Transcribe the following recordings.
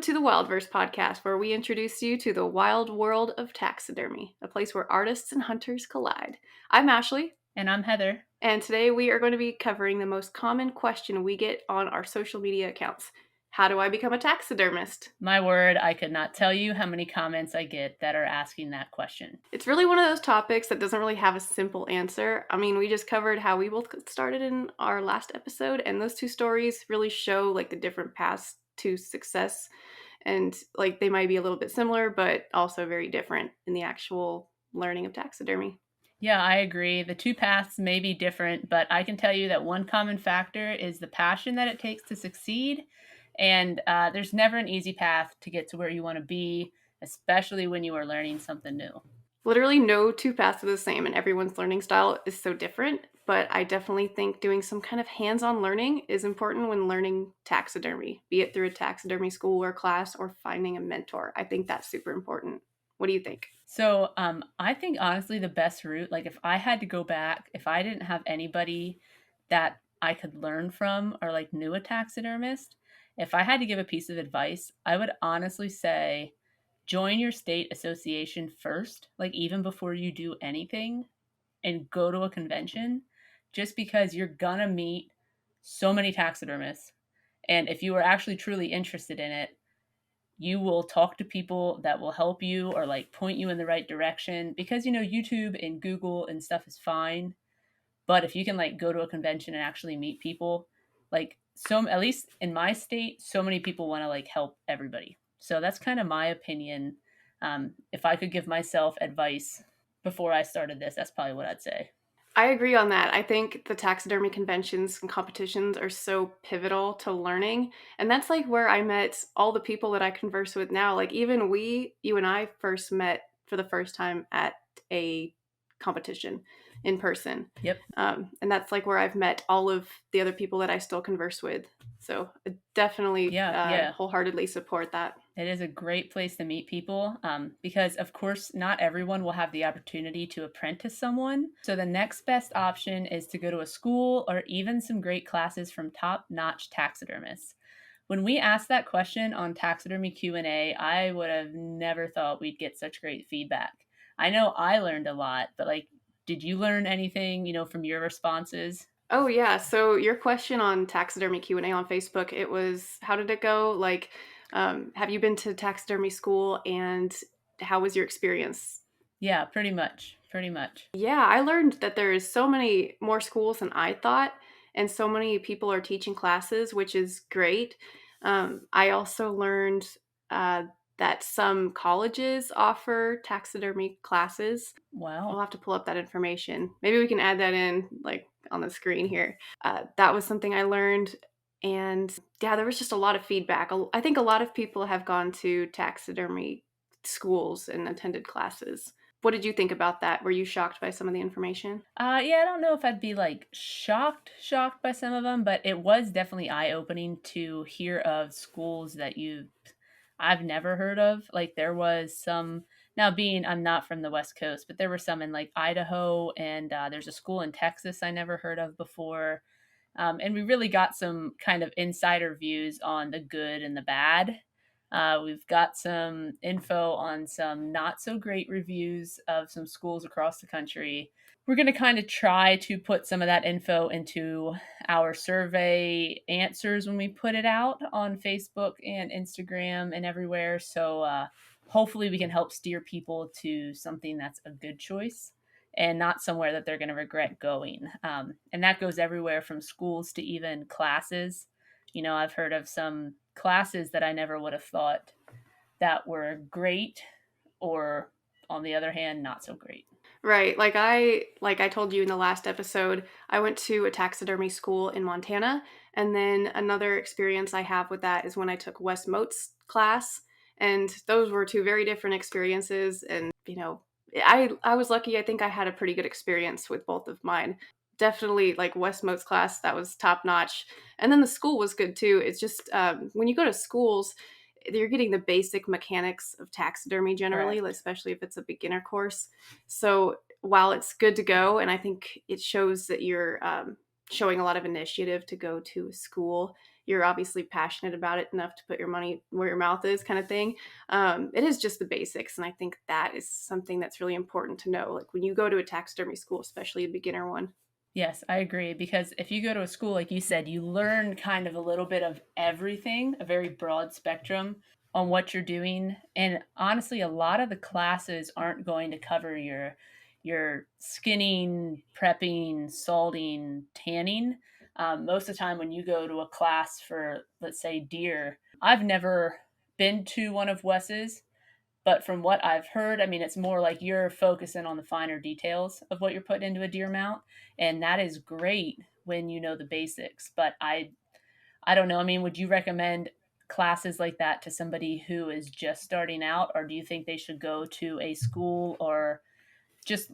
to the Wildverse podcast, where we introduce you to the wild world of taxidermy, a place where artists and hunters collide. I'm Ashley. And I'm Heather. And today we are going to be covering the most common question we get on our social media accounts. How do I become a taxidermist? My word, I could not tell you how many comments I get that are asking that question. It's really one of those topics that doesn't really have a simple answer. I mean, we just covered how we both started in our last episode, and those two stories really show like the different paths to success. And like they might be a little bit similar, but also very different in the actual learning of taxidermy. Yeah, I agree. The two paths may be different, but I can tell you that one common factor is the passion that it takes to succeed. And there's never an easy path to get to where you want to be, especially when you are learning something new. Literally no two paths are the same, and everyone's learning style is so different. But I definitely think doing some kind of hands-on learning is important when learning taxidermy, be it through a taxidermy school or class or finding a mentor. I think that's super important. What do you think? So I think honestly the best route, like if I had to go back, if I didn't have anybody that I could learn from or like knew a taxidermist, if I had to give a piece of advice, I would honestly say join your state association first, like even before you do anything, and go to a convention just because you're gonna meet so many taxidermists. And if you are actually truly interested in it, you will talk to people that will help you or like point you in the right direction because YouTube and Google and stuff is fine, but if you can like go to a convention and actually meet people, like so at least in my state so many people want to like help everybody. So that's kind of my opinion. If I could give myself advice before I started this, that's probably what I'd say. I agree on that. I think the taxidermy conventions and competitions are so pivotal to learning. And that's like where I met all the people that I converse with now. Like even you and I first met for the first time at a competition in person. Yep. And that's like where I've met all of the other people that I still converse with. So I definitely Yeah. wholeheartedly support that. It is a great place to meet people because, of course, not everyone will have the opportunity to apprentice someone. So the next best option is to go to a school or even some great classes from top-notch taxidermists. When we asked that question on Taxidermy Q&A, I would have never thought we'd get such great feedback. I know I learned a lot, but like, did you learn anything, from your responses? Oh yeah. So your question on taxidermy Q&A on Facebook, it was, how did it go? Like, have you been to taxidermy school and how was your experience? Yeah, pretty much. Pretty much. Yeah, I learned that there is so many more schools than I thought, and so many people are teaching classes, which is great. I also learned uh, that some colleges offer taxidermy classes. We'll Wow. have to pull up that information. Maybe we can add that in, like on the screen here. That was something I learned, and yeah, there was just a lot of feedback. I think a lot of people have gone to taxidermy schools and attended classes. What did you think about that? Were you shocked by some of the information? Yeah, I don't know if I'd be like shocked by some of them, but it was definitely eye-opening to hear of schools that I've never heard of. Like there was some, now being I'm not from the West Coast, but there were some in like Idaho, and there's a school in Texas I never heard of before. And we really got some kind of insider views on the good and the bad. We've got some info on some not so great reviews of some schools across the country. We're going to kind of try to put some of that info into our survey answers when we put it out on Facebook and Instagram and everywhere. So hopefully we can help steer people to something that's a good choice and not somewhere that they're going to regret going. And that goes everywhere from schools to even classes. I've heard of some classes that I never would have thought that were great, or on the other hand, not so great. Right. Like I told you in the last episode, I went to a taxidermy school in Montana, and then another experience I have with that is when I took Wes Moat's class, and those were two very different experiences. And I was lucky. I think I had a pretty good experience with both of mine. Definitely, like Wes Moat's class, that was top notch, and then the school was good too. It's just when you go to schools, you're getting the basic mechanics of taxidermy generally, Correct. especially if it's a beginner course. So while it's good to go, and I think it shows that you're showing a lot of initiative to go to a school, you're obviously passionate about it enough to put your money where your mouth is, kind of thing. It is just the basics. And I think that is something that's really important to know. Like when you go to a taxidermy school, especially a beginner one. Yes, I agree. Because if you go to a school, like you said, you learn kind of a little bit of everything, a very broad spectrum on what you're doing. And honestly, a lot of the classes aren't going to cover your skinning, prepping, salting, tanning. Most of the time, when you go to a class for, let's say, deer, I've never been to one of Wes's, but from what I've heard, I mean, it's more like you're focusing on the finer details of what you're putting into a deer mount, and that is great when you know the basics. But I don't know. I mean, would you recommend classes like that to somebody who is just starting out, or do you think they should go to a school or just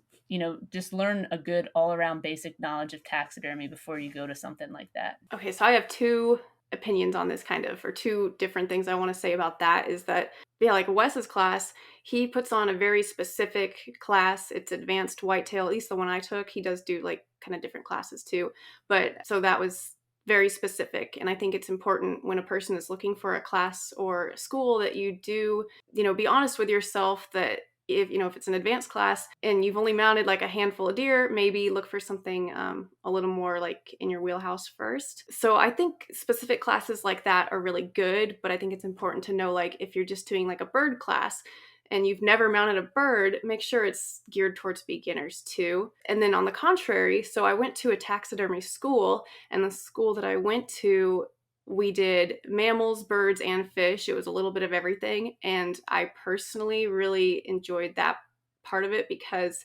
just learn a good all around basic knowledge of taxidermy before you go to something like that? Okay, so I have two opinions on this kind of, or two different things I want to say about that is that, yeah, like Wes's class, he puts on a very specific class. It's advanced whitetail, at least the one I took. He does do like kind of different classes too. But so that was very specific. And I think it's important when a person is looking for a class or school that you do, be honest with yourself that if it's an advanced class and you've only mounted like a handful of deer, maybe look for something a little more like in your wheelhouse first. So I think specific classes like that are really good, but I think it's important to know, like, if you're just doing like a bird class and you've never mounted a bird, make sure it's geared towards beginners too. And then on the contrary, so I went to a taxidermy school, and the school that I went to, we did mammals, birds, and fish. It was a little bit of everything. And I personally really enjoyed that part of it because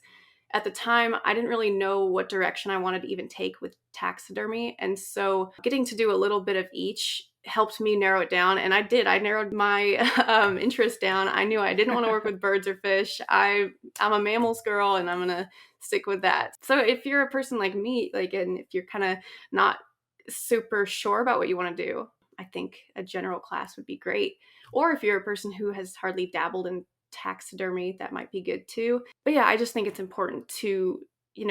at the time I didn't really know what direction I wanted to even take with taxidermy. And so getting to do a little bit of each helped me narrow it down. And I did. I narrowed my interest down. I knew I didn't want to work with birds or fish. I'm a mammals girl, and I'm going to stick with that. So if you're a person like me, like, and if you're kind of not super sure about what you want to do, I think a general class would be great. Or if you're a person who has hardly dabbled in taxidermy, that might be good too. But yeah, I just think it's important to,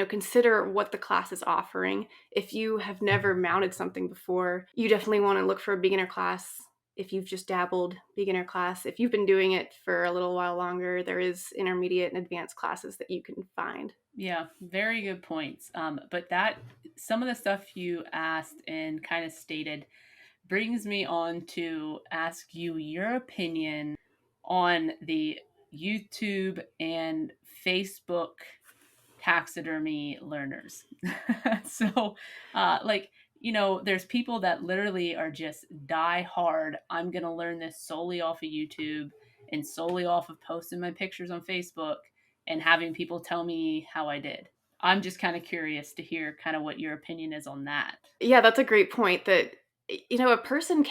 consider what the class is offering. If you have never mounted something before, you definitely want to look for a beginner class. If you've just dabbled, beginner class. If you've been doing it for a little while longer, there is intermediate and advanced classes that you can find. Yeah, very good points. But that some of the stuff you asked and kind of stated brings me on to ask you your opinion on the YouTube and Facebook taxidermy learners. So, like, there's people that literally are just die hard. I'm going to learn this solely off of YouTube and solely off of posting my pictures on Facebook and having people tell me how I did. I'm just kind of curious to hear kind of what your opinion is on that. Yeah, that's a great point that a person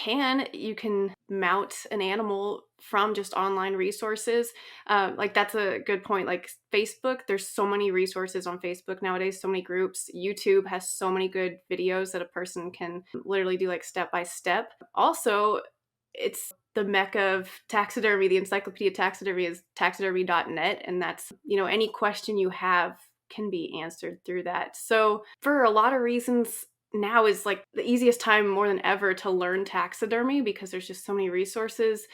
you can mount an animal from just online resources. Like that's a good point. Like Facebook, there's so many resources on Facebook nowadays, so many groups. YouTube has so many good videos that a person can literally do like step by step. Also, it's the mecca of taxidermy. The encyclopedia of taxidermy is taxidermy.net, and that's, any question you have can be answered through that. So for a lot of reasons, now is like the easiest time more than ever to learn taxidermy because there's just so many resources.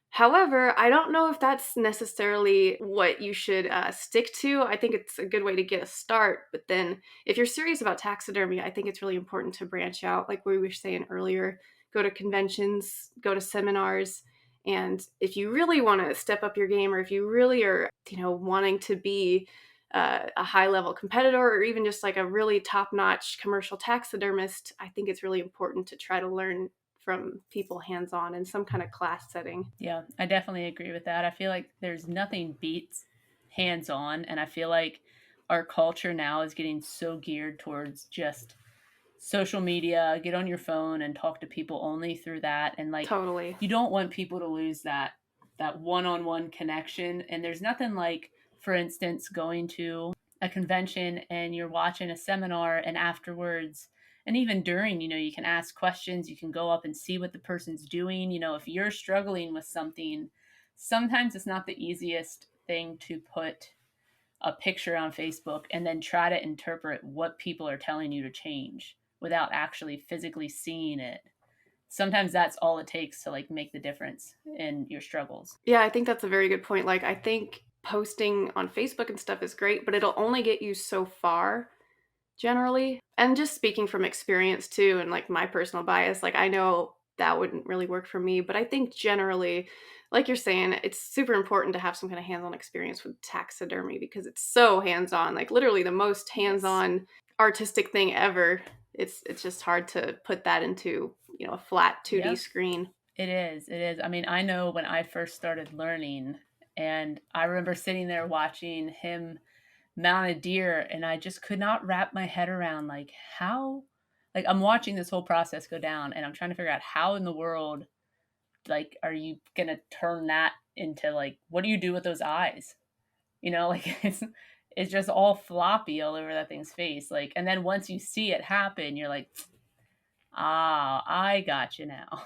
However, I don't know if that's necessarily what you should stick to. I think it's a good way to get a start. But then if you're serious about taxidermy, I think it's really important to branch out, like we were saying earlier, go to conventions, go to seminars. And if you really want to step up your game, or if you really are, wanting to be a high level competitor, or even just like a really top notch commercial taxidermist, I think it's really important to try to learn from people hands on in some kind of class setting. Yeah, I definitely agree with that. I feel like there's nothing beats hands on. And I feel like our culture now is getting so geared towards just social media, get on your phone and talk to people only through that. And like, Totally. you don't want people to lose that one-on-one connection. And there's nothing like, for instance, going to a convention and you're watching a seminar, and afterwards and even during, you can ask questions, you can go up and see what the person's doing. If you're struggling with something, sometimes it's not the easiest thing to put a picture on Facebook and then try to interpret what people are telling you to change without actually physically seeing it. sometimes that's all it takes to like make the difference in your struggles. Yeah, I think that's a very good point. Like, I think posting on Facebook and stuff is great, but it'll only get you so far generally. And just speaking from experience too, and like my personal bias, like I know that wouldn't really work for me, but I think generally, like you're saying, it's super important to have some kind of hands on experience with taxidermy because it's so hands on, like literally the most hands Yes. on artistic thing ever. It's just hard to put that into, a flat 2D Yeah, screen. it is. It is. I mean, I know when I first started learning, and I remember sitting there watching him mount a deer, and I just could not wrap my head around like how, like I'm watching this whole process go down, and I'm trying to figure out how in the world, like, are you gonna turn that into like, what do you do with those eyes? Like it's just all floppy all over that thing's face. Like, and then once you see it happen, you're like, ah, I got you now.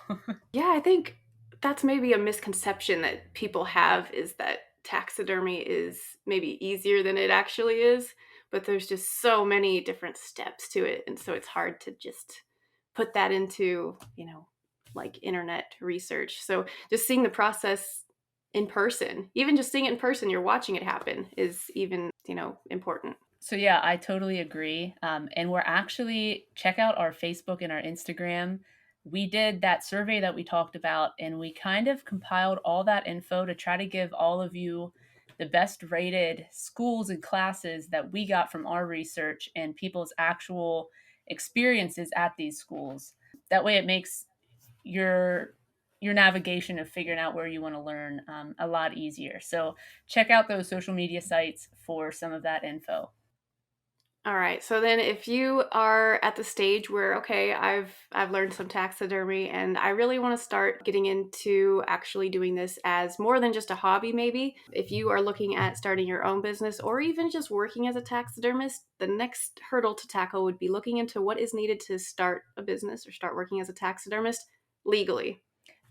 Yeah, I think that's maybe a misconception that people have is that taxidermy is maybe easier than it actually is, but there's just so many different steps to it. And so it's hard to just put that into, like internet research. So just seeing the process in person, even just seeing it in person, you're watching it happen is even, important. So yeah, I totally agree. And we're actually check out our Facebook and our Instagram. We did that survey that we talked about, and we kind of compiled all that info to try to give all of you the best rated schools and classes that we got from our research and people's actual experiences at these schools. That way, it makes your your navigation of figuring out where you want to learn a lot easier. So check out those social media sites for some of that info. All right. So then if you are at the stage where okay, I've learned some taxidermy and I really want to start getting into actually doing this as more than just a hobby maybe. If you are looking at starting your own business or even just working as a taxidermist, the next hurdle to tackle would be looking into what is needed to start a business or start working as a taxidermist legally.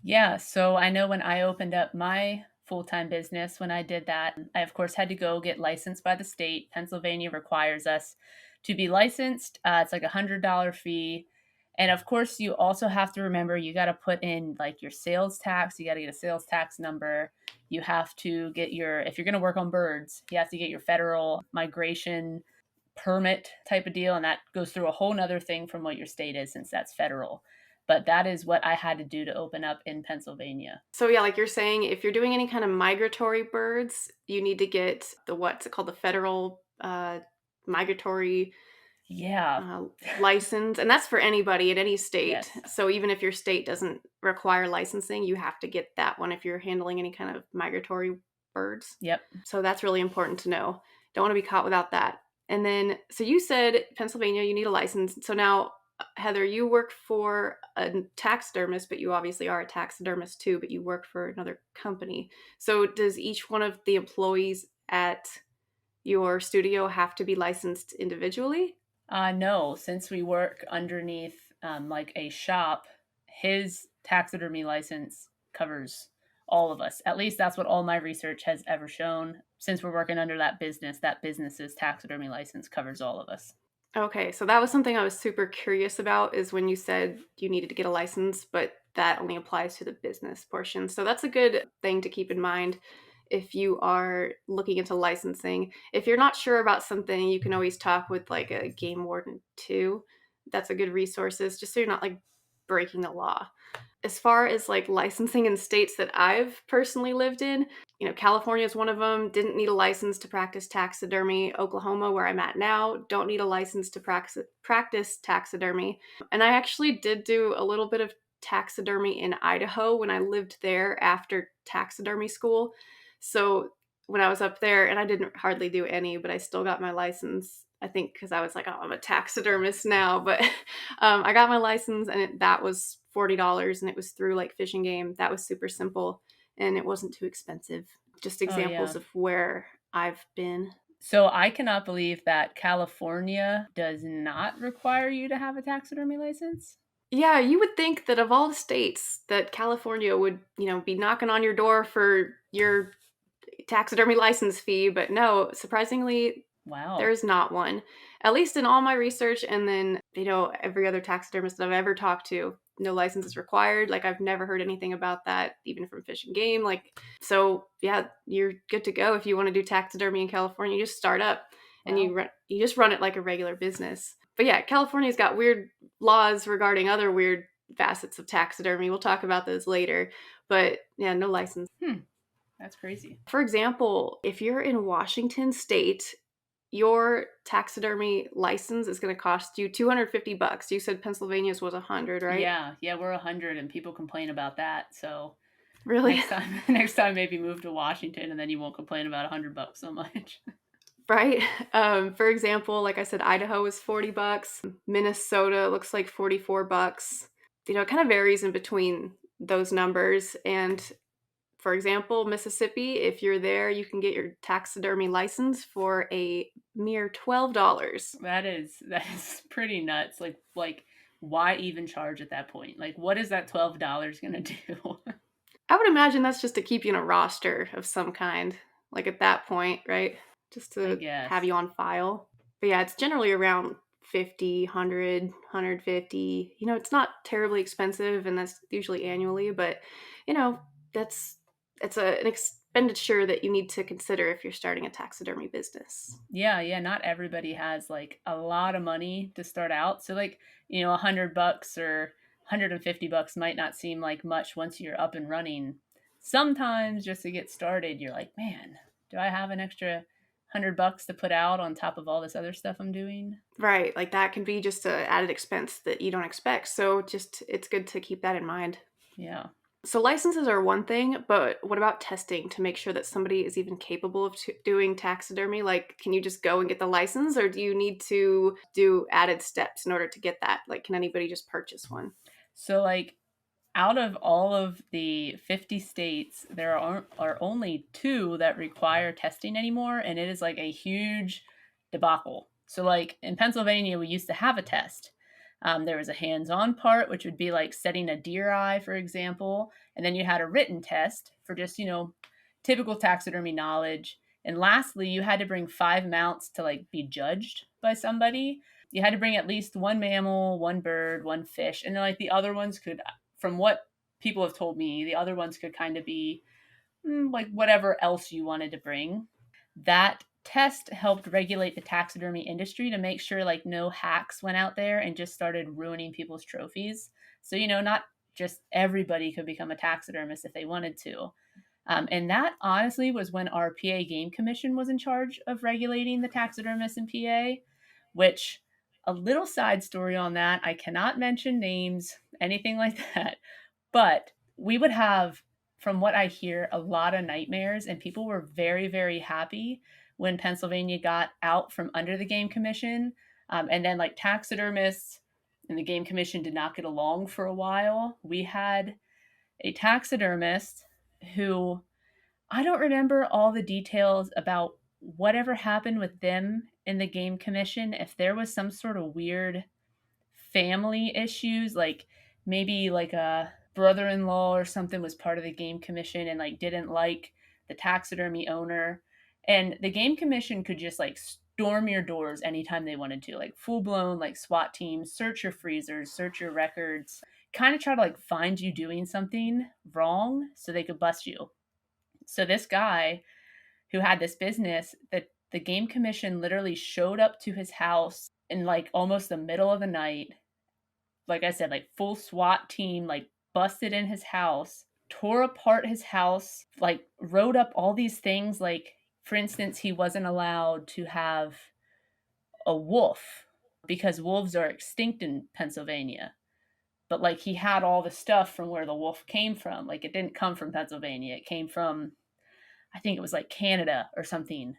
Yeah, so I know when I opened up my full time business, when I did that, I of course had to go get licensed by the state. Pennsylvania requires us to be licensed. It's like $100 fee. And of course, you also have to remember you got to put in like your sales tax. You got to get a sales tax number. You have to get your, if you're going to work on birds, you have to get your federal migration permit type of deal, and that goes through a whole nother thing from what your state is since that's federal. But that is what I had to do to open up in Pennsylvania. So yeah, like you're saying, if you're doing any kind of migratory birds, you need to get the what's it called, the federal migratory Yeah. uh, license, and that's for anybody in any state. Yes. So even if your state doesn't require licensing, you have to get that one if you're handling any kind of migratory birds. Yep. So that's really important to know. Don't want to be caught without that. And then, so you said Pennsylvania, you need a license. So now, Heather, you work for a taxidermist, but you obviously are a taxidermist too, but you work for another company. So does each one of the employees at your studio have to be licensed individually? No, since we work underneath like a shop, his taxidermy license covers all of us. At least that's what all my research has ever shown. Since we're working under that business's taxidermy license covers all of us. Okay, so that was something I was super curious about is when you said you needed to get a license, but that only applies to the business portion. So that's a good thing to keep in mind if you are looking into licensing. If you're not sure about something, you can always talk with like a game warden too. That's a good resources just so you're not like breaking the law. As far as like licensing in states that I've personally lived in, California is one of them. Didn't need a license to practice taxidermy. Oklahoma, where I'm at now, don't need a license to practice taxidermy. And I actually did do a little bit of taxidermy in Idaho when I lived there after taxidermy school. So when I was up there, and I didn't hardly do any, but I still got my license. I think because I was like, oh, I'm a taxidermist now, but I got my license, and that was $40, and it was through like Fish and Game. That was super simple, and it wasn't too expensive. Just Oh examples yeah. of where I've been. So I cannot believe that California does not require you to have a taxidermy license. Yeah, you would think that of all the states that California would, be knocking on your door for your taxidermy license fee, but no, surprisingly, Wow. there's not one. at least in all my research, and then, every other taxidermist that I've ever talked to, no license is required. Like, I've never heard anything about that, even from Fish and Game. Like, so yeah, you're good to go if you want to do taxidermy in California. You just start up and Wow. you just run it like a regular business. But yeah, California's got weird laws regarding other weird facets of taxidermy. We'll talk about those later. But yeah, no license. Hmm. That's crazy. For example, if you're in Washington state, your taxidermy license is going to cost you $250. You said Pennsylvania's was 100, right? Yeah, yeah, we're 100 and people complain about that. So Really? next time, next time maybe move to Washington and then you won't complain about $100 so much. Right? For example, like I said, Idaho is $40. Minnesota looks like $44. It kind of varies in between those numbers. And for example, Mississippi, if you're there, you can get your taxidermy license for a mere $12. That is pretty nuts. Like why even charge at that point? Like what is that $12 gonna do? I would imagine that's just to keep you in a roster of some kind, like at that point, right? Just I to have guess. you on file. But yeah, it's generally around 50, 100, 150. It's not terribly expensive, and that's usually annually, but you know, that's an expenditure that you need to consider if you're starting a taxidermy business. Yeah, yeah, not everybody has like a lot of money to start out. So like, $100 or $150 might not seem like much once you're up and running. Sometimes just to get started, you're like, man, do I have an extra $100 to put out on top of all this other stuff I'm doing? Right, like that can be just an added expense that you don't expect. So just it's good to keep that in mind. Yeah. So licenses are one thing, but what about testing to make sure that somebody is even capable of doing taxidermy? Like, can you just go and get the license, or do you need to do added steps in order to get that? Like, can anybody just purchase one? So like out of all of the 50 states, there are only two that require testing anymore, and it is like a huge debacle. So, like in Pennsylvania, we used to have a test. There was a hands on part, which would be like setting a deer eye, for example, and then you had a written test for just, typical taxidermy knowledge. And lastly, you had to bring five mounts to like be judged by somebody. You had to bring at least one mammal, one bird, one fish, and then like the other ones could, from what people have told me, the other ones could kind of be like whatever else you wanted to bring. That test helped regulate the taxidermy industry to make sure like no hacks went out there and just started ruining people's trophies. So, not just everybody could become a taxidermist if they wanted to. And that honestly was when our PA Game Commission was in charge of regulating the taxidermists in PA, which a little side story on that. I cannot mention names, anything like that. But we would have, from what I hear, a lot of nightmares, and people were very, very happy when Pennsylvania got out from under the Game Commission. And then, like, taxidermists and the Game Commission did not get along for a while. We had a taxidermist who I don't remember all the details about whatever happened with them in the Game Commission, if there was some sort of weird family issues, like maybe like a brother-in-law or something was part of the game commission and like didn't like the taxidermy owner, and the game commission could just like storm your doors anytime they wanted to, like full blown like SWAT teams, search your freezers, search your records, kind of try to like find you doing something wrong so they could bust you. So this guy who had this business, that the game commission literally showed up to his house in like almost the middle of the night, like I said, like full SWAT team, like busted in his house, tore apart his house, like wrote up all these things. Like, for instance, he wasn't allowed to have a wolf because wolves are extinct in Pennsylvania. But like he had all the stuff from where the wolf came from. Like it didn't come from Pennsylvania. It came from, I think it was like Canada or something.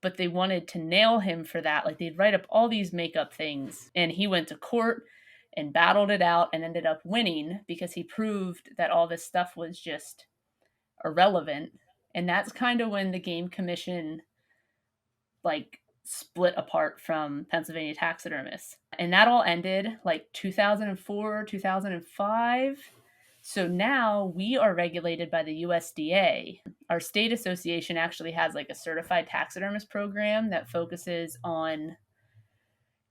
But they wanted to nail him for that. Like they'd write up all these makeup things. And he went to court and battled it out and ended up winning because he proved that all this stuff was just irrelevant. And that's kind of when the game commission like split apart from Pennsylvania taxidermists. And that all ended like 2004, 2005. So now we are regulated by the USDA. Our state association actually has like a certified taxidermist program that focuses on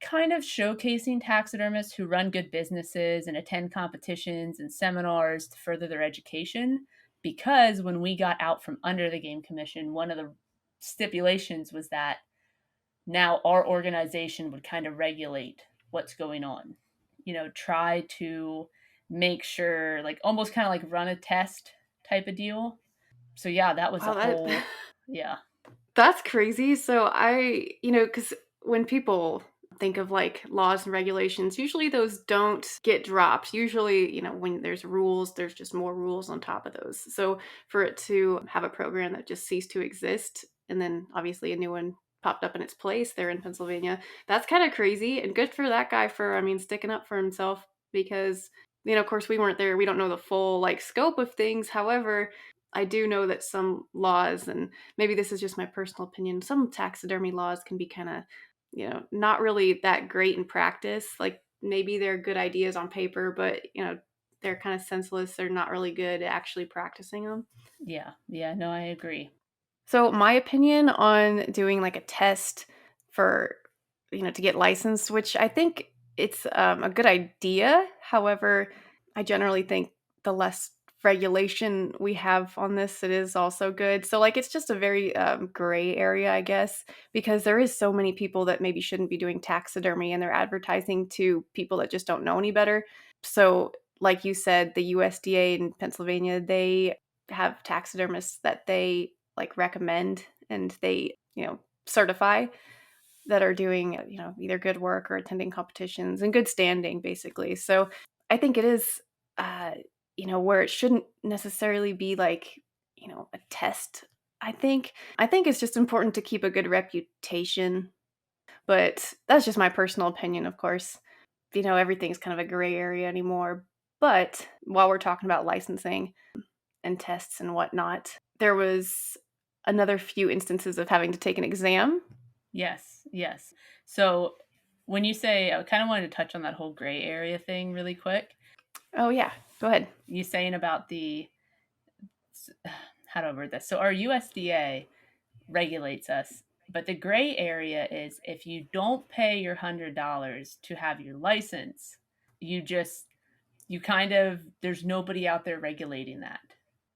kind of showcasing taxidermists who run good businesses and attend competitions and seminars to further their education. Because when we got out from under the Game Commission, one of the stipulations was that now our organization would kind of regulate what's going on. Try to make sure, like almost kind of like run a test type of deal. So yeah, that was a Wow, that whole, yeah, that's crazy. So because when people think of like laws and regulations, usually those don't get dropped. Usually, when there's rules, there's just more rules on top of those. So for it to have a program that just ceased to exist and then obviously a new one popped up in its place there in Pennsylvania, that's kind of crazy and good for that guy for, I mean, sticking up for himself because, of course we weren't there. We don't know the full like scope of things. However, I do know that some laws, and maybe this is just my personal opinion, some taxidermy laws can be kind of, not really that great in practice. Like maybe they're good ideas on paper, but, they're kind of senseless. They're not really good at actually practicing them. yeah. No, I agree. So my opinion on doing like a test for, to get licensed, which I think it's a good idea. However, I generally think the less regulation we have on this, it is also good. So like it's just a very gray area, I guess, because there is so many people that maybe shouldn't be doing taxidermy and they're advertising to people that just don't know any better. So like you said, the USDA in Pennsylvania, they have taxidermists that they like recommend and they, certify that are doing, either good work or attending competitions and good standing basically. So I think it is where it shouldn't necessarily be like, a test. I think it's just important to keep a good reputation, but that's just my personal opinion, of course. Everything's kind of a gray area anymore. But while we're talking about licensing and tests and whatnot, there was another few instances of having to take an exam. Yes, yes. So when you say, I kind of wanted to touch on that whole gray area thing really quick. Oh, yeah. Go ahead. You saying about how do I word this? So our USDA regulates us, but the gray area is if you don't pay your $100 to have your license, you just, you kind of, there's nobody out there regulating that.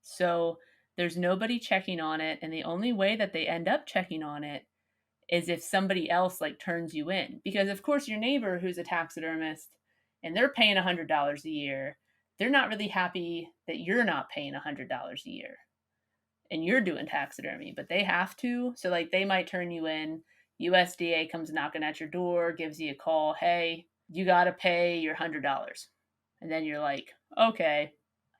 So there's nobody checking on it. And the only way that they end up checking on it is if somebody else like turns you in. Because of course your neighbor who's a taxidermist and they're paying $100 a year, they're not really happy that you're not paying $100 a year and you're doing taxidermy, but they have to. So like they might turn you in. USDA comes knocking at your door, gives you a call, hey, you got to pay your $100. And then you're like, okay,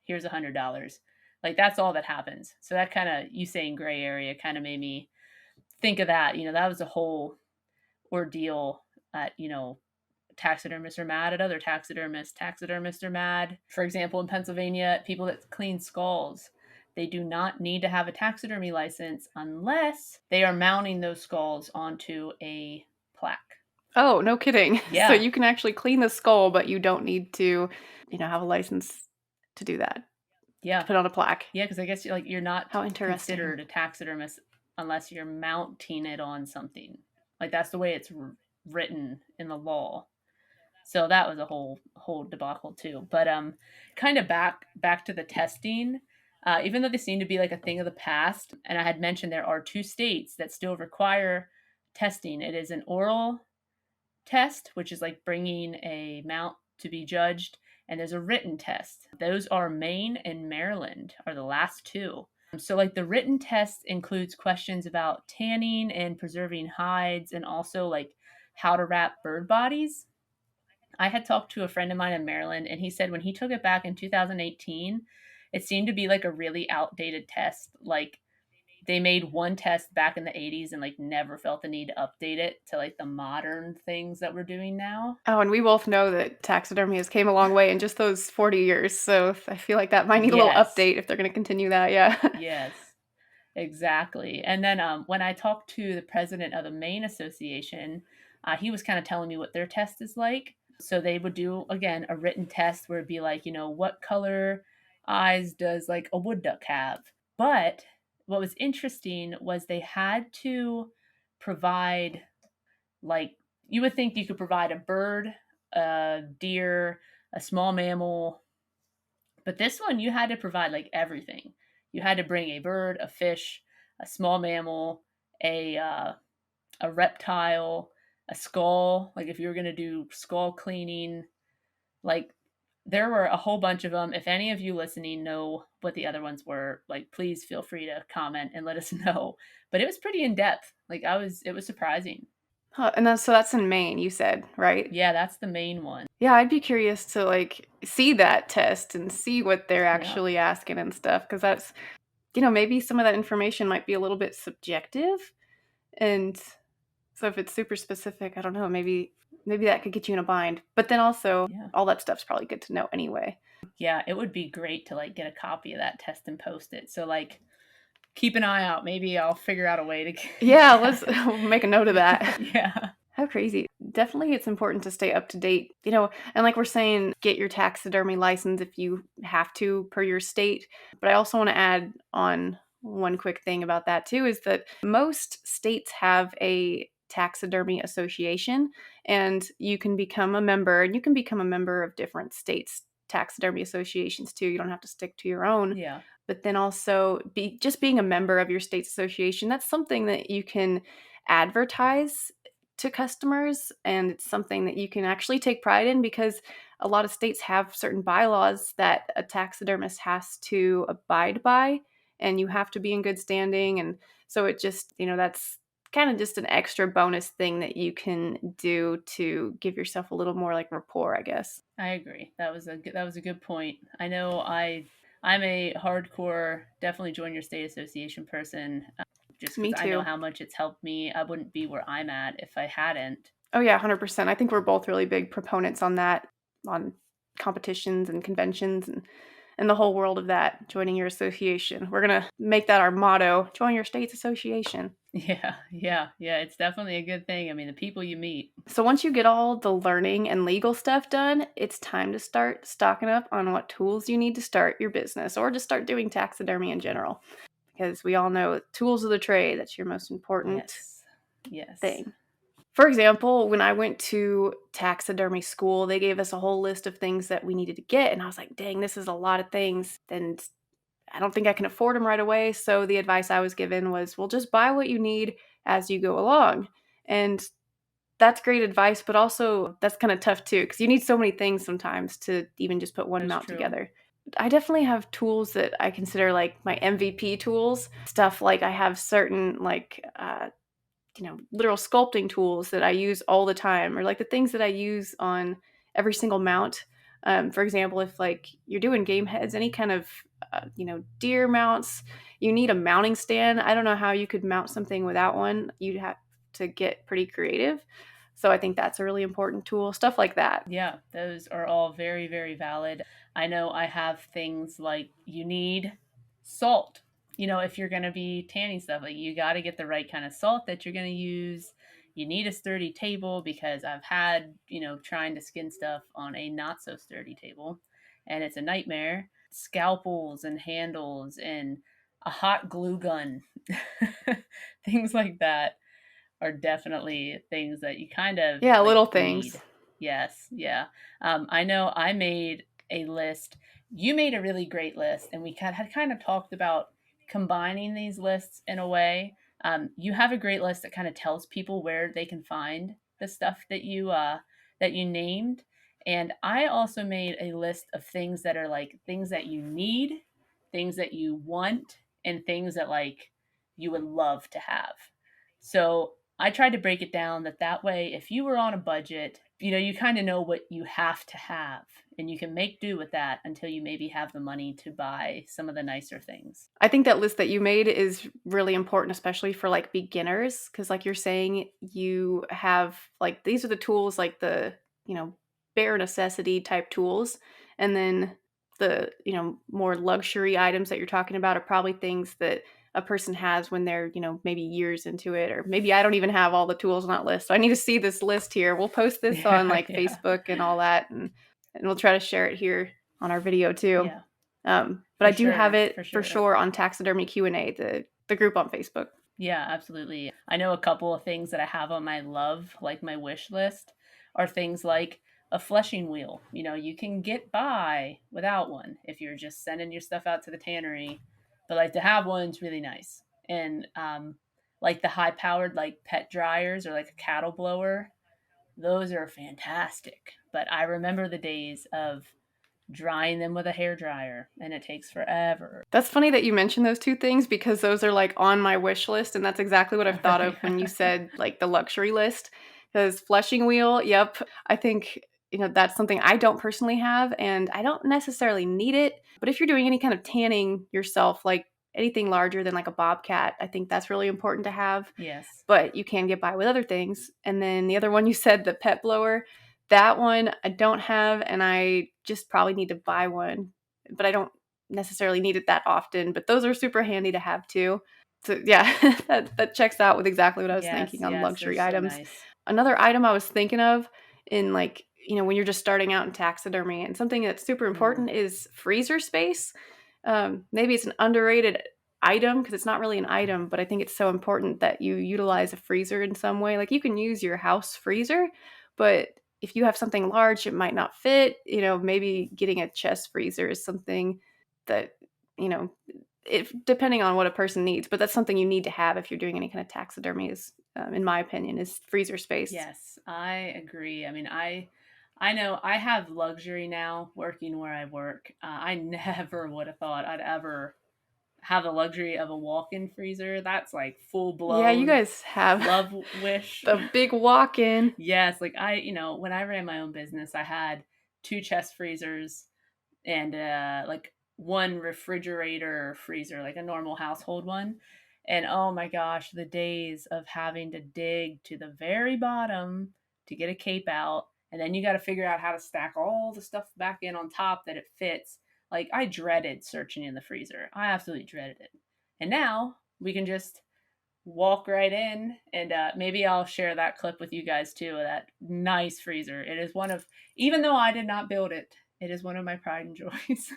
here's $100. Like that's all that happens. So that kind of, you saying gray area kind of made me think of that. That was a whole ordeal at, taxidermists are mad at other taxidermists. Taxidermists are mad. For example, in Pennsylvania, people that clean skulls, they do not need to have a taxidermy license unless they are mounting those skulls onto a plaque. Oh, no kidding. So Yeah. you can actually clean the skull, but you don't need to, have a license to do that, to Yeah. put on a plaque. Yeah, because I guess you're not How interesting. considered a taxidermist unless you're mounting it on something. Like that's the way it's written in the law. So that was a whole debacle too. But kind of back to the testing. Even though they seem to be like a thing of the past, and I had mentioned there are two states that still require testing. It is an oral test, which is like bringing a mount to be judged, and there's a written test. Those are Maine and Maryland are the last two. So like the written test includes questions about tanning and preserving hides and also like how to wrap bird bodies. I had talked to a friend of mine in Maryland, and he said when he took it back in 2018, it seemed to be like a really outdated test. Like they made one test back in the 80s and like never felt the need to update it to like the modern things that we're doing now. Oh, and we both know that taxidermy has came a long way in just those 40 years. So I feel like that might need a little Yes. update if they're going to continue that. Yeah. Yes. Exactly. And then when I talked to the president of the Maine Association, he was kind of telling me what their test is like. So they would do, again, a written test where it'd be like, what color eyes does like a wood duck have? But what was interesting was they had to provide like, you would think you could provide a bird, a deer, a small mammal, but this one you had to provide like everything. You had to bring a bird, a fish, a small mammal, a reptile, a skull. Like if you were gonna do skull cleaning, like there were a whole bunch of them. If any of you listening know what the other ones were, like please feel free to comment and let us know. But it was pretty in depth. Like it was surprising. Huh, and that's in Maine, you said, right? Yeah, that's the main one. Yeah, I'd be curious to like see that test and see what they're Yeah, actually asking and stuff because that's, maybe some of that information might be a little bit subjective. And so if it's super specific, I don't know, maybe that could get you in a bind. But then also yeah, all that stuff's probably good to know anyway. yeah. It would be great to like get a copy of that test and post it. So like keep an eye out. Maybe I'll figure out a way to Yeah, let's get make a note of that. it. Yeah, How crazy. Definitely it's important to stay up to date, and like we're saying, get your taxidermy license if you have to per your state. But I also want to add on one quick thing about that too is that most states have a taxidermy association and you can become a member and you can become a member of different states taxidermy associations too. You don't have to stick to your own. yeah. But then also being a member of your state's association, that's something that you can advertise to customers and it's something that you can actually take pride in because a lot of states have certain bylaws that a taxidermist has to abide by and you have to be in good standing and so it just that's kind of just an extra bonus thing that you can do to give yourself a little more like rapport, I guess. I agree. That was a good point. I know I'm a hardcore definitely join your state association person, just because Me I know too. how much it's helped me. I wouldn't be where I'm at if I hadn't. Oh yeah, 100%. I think we're both really big proponents on that, on competitions and conventions and the whole world of that, joining your association. We're going to make that our motto, join your state's association. Yeah, yeah, yeah. It's definitely a good thing. I mean, the people you meet. So once you get all the learning and legal stuff done, it's time to start stocking up on what tools you need to start your business or just start doing taxidermy in general. Because we all know tools of the trade, that's your most important Yes, yes, thing. For example, when I went to taxidermy school, they gave us a whole list of things that we needed to get. And I was like, dang, this is a lot of things. And I don't think I can afford them right away. So the advice I was given was, well, just buy what you need as you go along. And that's great advice, but also that's kind of tough too, because you need so many things sometimes to even just put one that's mount true. together. I definitely have tools that I consider like my MVP tools. Stuff like I have certain like literal sculpting tools that I use all the time, or like the things that I use on every single mount. For example, if like you're doing game heads, any kind of deer mounts, you need a mounting stand. I don't know how you could mount something without one. You'd have to get pretty creative. So I think that's a really important tool. Stuff like that. Yeah, those are all very, very valid. I know I have things like you need salt. You know, if you're going to be tanning stuff, like you got to get the right kind of salt that you're going to use. You need a sturdy table because I've had, trying to skin stuff on a not so sturdy table and it's a nightmare. Scalpels and handles and a hot glue gun, things like that are definitely things that you kind of Yeah, like little things. need. Yes, yeah. I know I made a list. You made a really great list, and we had kind of talked about combining these lists in a way. You have a great list that kind of tells people where they can find the stuff that you named, and I also made a list of things that are like things that you need, things that you want, and things that like you would love to have. So I tried to break it down that way, if you were on a budget, you kind of know what you have to have, and you can make do with that until you maybe have the money to buy some of the nicer things. I think that list that you made is really important, especially for like beginners, because like you're saying, you have like these are the tools, like the bare necessity type tools, and then the more luxury items that you're talking about are probably things that a person has when they're maybe years into it, or maybe I don't even have all the tools on that list. So I need to see this list here. We'll post this on Yeah, like yeah, Facebook and all that, and we'll try to share it here on our video too. yeah, But I do have for it for sure. sure on Taxidermy Q&A, the group on Facebook. Yeah, absolutely. I know a couple of things that I have on my love, like my wish list, are things like a fleshing wheel. You know, you can get by without one if you're just sending your stuff out to the tannery, but like to have one's really nice. And like the high powered like pet dryers or like a cattle blower, those are fantastic. But I remember the days of drying them with a hair dryer, and it takes forever. That's funny that you mentioned those two things because those are like on my wish list, and that's exactly what I've thought of Really? when you said like the luxury list. Because fleshing wheel, yep, I think that's something I don't personally have, and I don't necessarily need it. But if you're doing any kind of tanning yourself, like anything larger than like a bobcat, I think that's really important to have. Yes. But you can get by with other things. And then the other one you said, the pet blower, that one I don't have, and I just probably need to buy one. But I don't necessarily need it that often. But those are super handy to have too. So yeah, that checks out with exactly what I was Yes, thinking on yes, they're luxury so items. nice. Another item I was thinking of in like, when you're just starting out in taxidermy and something that's super Mm. important is freezer space. Maybe it's an underrated item because it's not really an item, but I think it's so important that you utilize a freezer in some way. Like you can use your house freezer, but if you have something large, it might not fit. Maybe getting a chest freezer is something that, you know, if depending on what a person needs, but that's something you need to have if you're doing any kind of taxidermy is, in my opinion, is freezer space. Yes, I agree. I mean, I know I have luxury now working where I work. I never would have thought I'd ever have the luxury of a walk-in freezer. That's like Yeah, you full-blown guys have love wish. the big walk-in. Yes, like when I ran my own business, I had two chest freezers and like one refrigerator freezer, like a normal household one. And oh my gosh, the days of having to dig to the very bottom to get a cape out, and then you got to figure out how to stack all the stuff back in on top that it fits. Like I dreaded searching in the freezer. I absolutely dreaded it. And now we can just walk right in, and maybe I'll share that clip with you guys too, of that nice freezer. It is one of, even though I did not build it, it is one of my pride and joys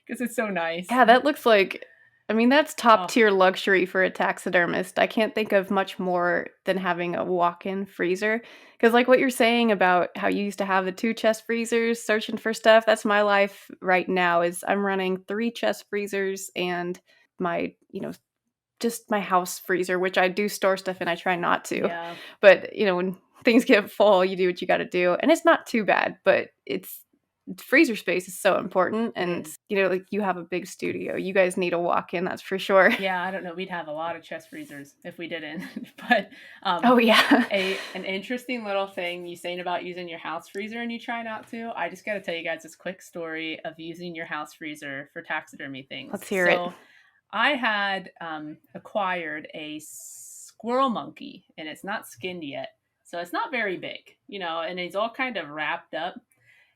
because it's so nice. Yeah, that looks like, I mean, that's top Oh, tier luxury for a taxidermist. I can't think of much more than having a walk-in freezer. Because, like what you're saying about how you used to have the two chest freezers searching for stuff, that's my life right now. Is I'm running three chest freezers and my, just my house freezer, which I do store stuff in. I try not to, yeah, but when things get full, you do what you got to do, and it's not too bad. But it's freezer space is so important, it and is. like you have a big studio, you guys need a walk-in, that's for sure. Yeah, I don't know. We'd have a lot of chest freezers if we didn't. But Oh yeah. a an interesting little thing you saying about using your house freezer and you try not to. I just got to tell you guys this quick story of using your house freezer for taxidermy things. Let's hear it. So I had acquired a squirrel monkey, and it's not skinned yet, so it's not very big, and it's all kind of wrapped up.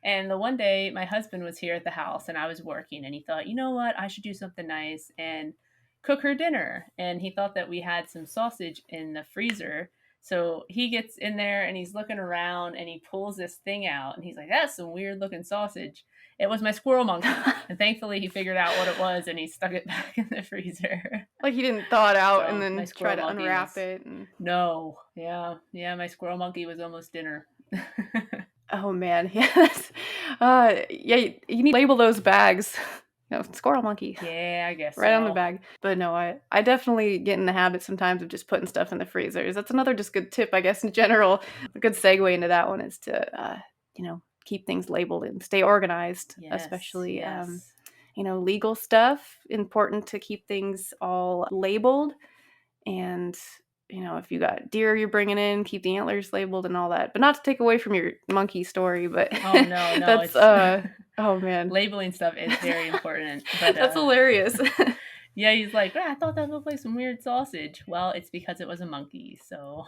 And the one day, my husband was here at the house, and I was working, and he thought, you know what, I should do something nice and cook her dinner. And he thought that we had some sausage in the freezer. So he gets in there and he's looking around and he pulls this thing out and he's like, that's some weird looking sausage. It was my squirrel monkey. And thankfully he figured out what it was and he stuck it back in the freezer. Like you didn't thaw it out and So my then try squirrel to monkey unwrap was, it and no. Yeah. Yeah. My squirrel monkey was almost dinner. oh man. Yes. Yeah, you need to label those bags. Squirrel monkey Yeah, I guess right on the so. bag. But no, I definitely get in the habit sometimes of just putting stuff in the freezers. That's another just good tip, I guess, in general. A good segue into that one is to, keep things labeled and stay organized, Yes. especially, Yes. legal stuff. Important to keep things all labeled. And, if you got deer you're bringing in, keep the antlers labeled and all that. But not to take away from your monkey story, but Oh no, no, that's, it's oh man, labeling stuff is very important. But that's hilarious. yeah, he's like, "Ah, I thought that looked like some weird sausage. Well, it's because it was a monkey. So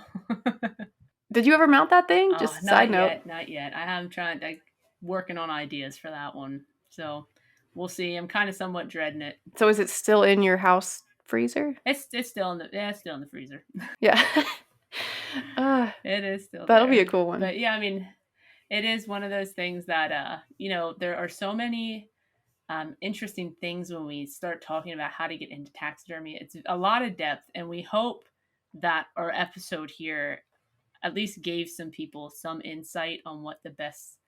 Did you ever mount that thing? oh, Just side not note. yet, not yet. I am trying like working on ideas for that one. So we'll see. I'm kind of somewhat dreading it. So is it still in your house freezer? It's still in the it's still in the freezer. Yeah. uh, It is still that'll be there. a cool one. But yeah, I mean, it is one of those things that there are so many interesting things when we start talking about how to get into taxidermy. It's a lot of depth, and we hope that our episode here at least gave some people some insight on what the best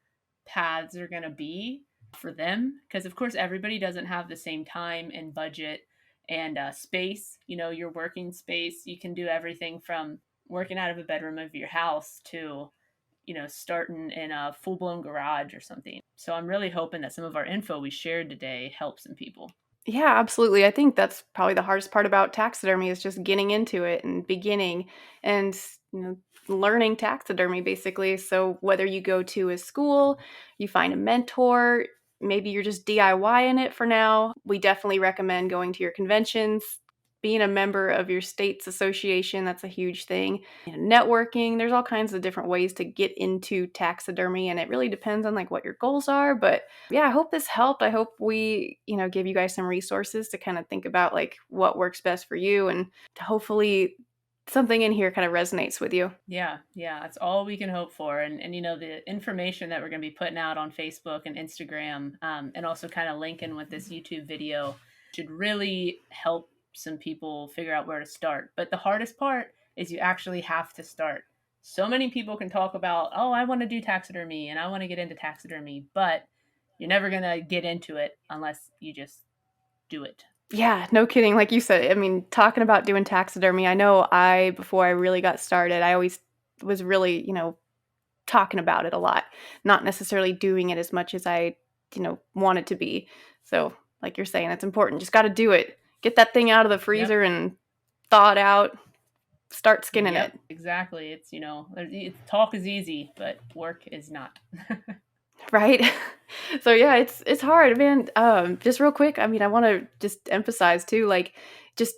paths are going to be for them. Because, of course, everybody doesn't have the same time and budget and space. Your working space, you can do everything from working out of a bedroom of your house to starting in a full blown garage or something. So I'm really hoping that some of our info we shared today helps some people. Yeah, absolutely. I think that's probably the hardest part about taxidermy is just getting into it and beginning and learning taxidermy basically. So whether you go to a school, you find a mentor, maybe you're just DIYing it for now, we definitely recommend going to your conventions, being a member of your state's association, that's a huge thing. Networking, there's all kinds of different ways to get into taxidermy and it really depends on like what your goals are, but yeah, I hope this helped. I hope we, give you guys some resources to kind of think about like what works best for you and hopefully something in here kind of resonates with you. Yeah, that's all we can hope for. And the information that we're going to be putting out on Facebook and Instagram, and also kind of linking with this YouTube video should really help some people figure out where to start. But the hardest part is you actually have to start. So many people can talk about, oh, I want to do taxidermy and I want to get into taxidermy, but you're never going to get into it unless you just do it. Yeah, no kidding. Like you said, I mean, talking about doing taxidermy, I know before I really got started, I always was really, talking about it a lot, not necessarily doing it as much as I, wanted to be. So, like you're saying, it's important. Just got to do it. Get that thing out of the Yep. freezer and thaw it out. Start skinning Yep, it. exactly. Talk is easy, but work is not. Right? So yeah, it's hard, man. Just real quick, I mean, I want to just emphasize too, like just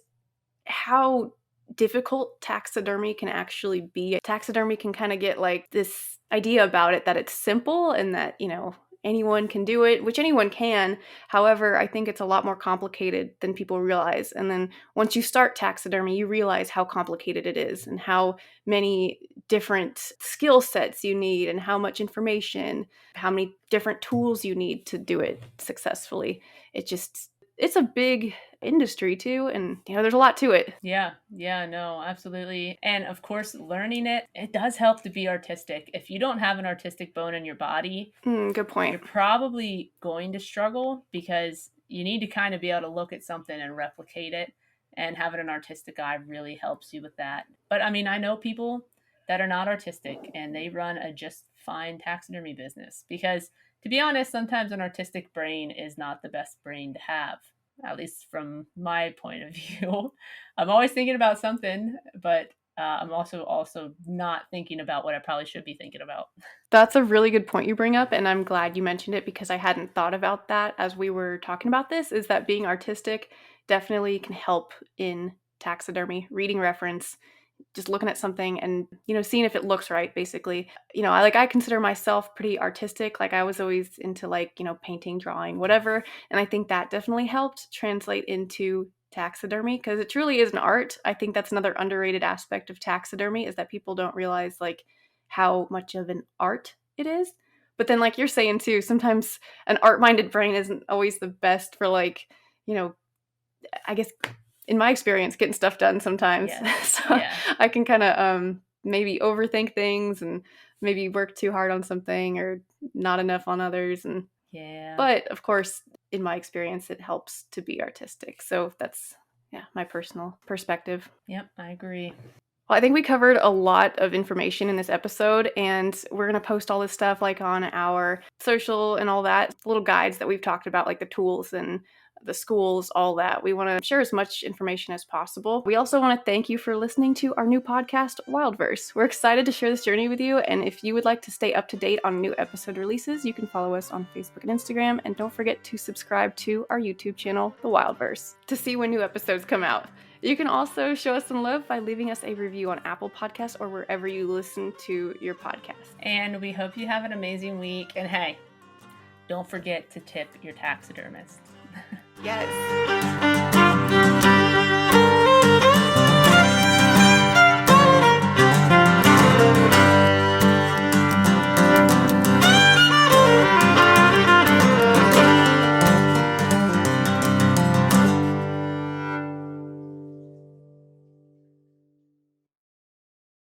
how difficult taxidermy can actually be. Taxidermy can kind of get like this idea about it that it's simple and that, anyone can do it, which anyone can. However, I think it's a lot more complicated than people realize. And then once you start taxidermy, you realize how complicated it is and how many different skill sets you need and how much information, how many different tools you need to do it successfully. It's a big industry too, and there's a lot to it. Yeah, no, absolutely. And of course, learning it does help to be artistic. If you don't have an artistic bone in your body, Good point. you're probably going to struggle because you need to kind of be able to look at something and replicate it. And having an artistic eye really helps you with that. But I mean, I know people that are not artistic and they run a just fine taxidermy business because, to be honest, sometimes an artistic brain is not the best brain to have, at least from my point of view. I'm always thinking about something, but I'm also not thinking about what I probably should be thinking about. That's a really good point you bring up, and I'm glad you mentioned it because I hadn't thought about that as we were talking about this, is that being artistic definitely can help in taxidermy, reading reference, just looking at something and, seeing if it looks right, basically. I consider myself pretty artistic. Like I was always into like, painting, drawing, whatever. And I think that definitely helped translate into taxidermy because it truly is an art. I think that's another underrated aspect of taxidermy is that people don't realize like how much of an art it is. But then like you're saying too, sometimes an art-minded brain isn't always the best for like, I guess in my experience, getting stuff done sometimes. Yes. So Yeah. I can kind of maybe overthink things and maybe work too hard on something or not enough on others. And Yeah. but of course, in my experience, it helps to be artistic. So that's my personal perspective. Yep, I agree. Well, I think we covered a lot of information in this episode, and we're going to post all this stuff like on our social and all that, little guides that we've talked about, like the tools and the schools, all that. We want to share as much information as possible. We also want to thank you for listening to our new podcast, Wildverse. We're excited to share this journey with you, and if you would like to stay up to date on new episode releases, you can follow us on Facebook and Instagram, and don't forget to subscribe to our YouTube channel, The Wildverse, to see when new episodes come out. You can also show us some love by leaving us a review on Apple Podcasts or wherever you listen to your podcast. And we hope you have an amazing week. And hey, don't forget to tip your taxidermist. Yes.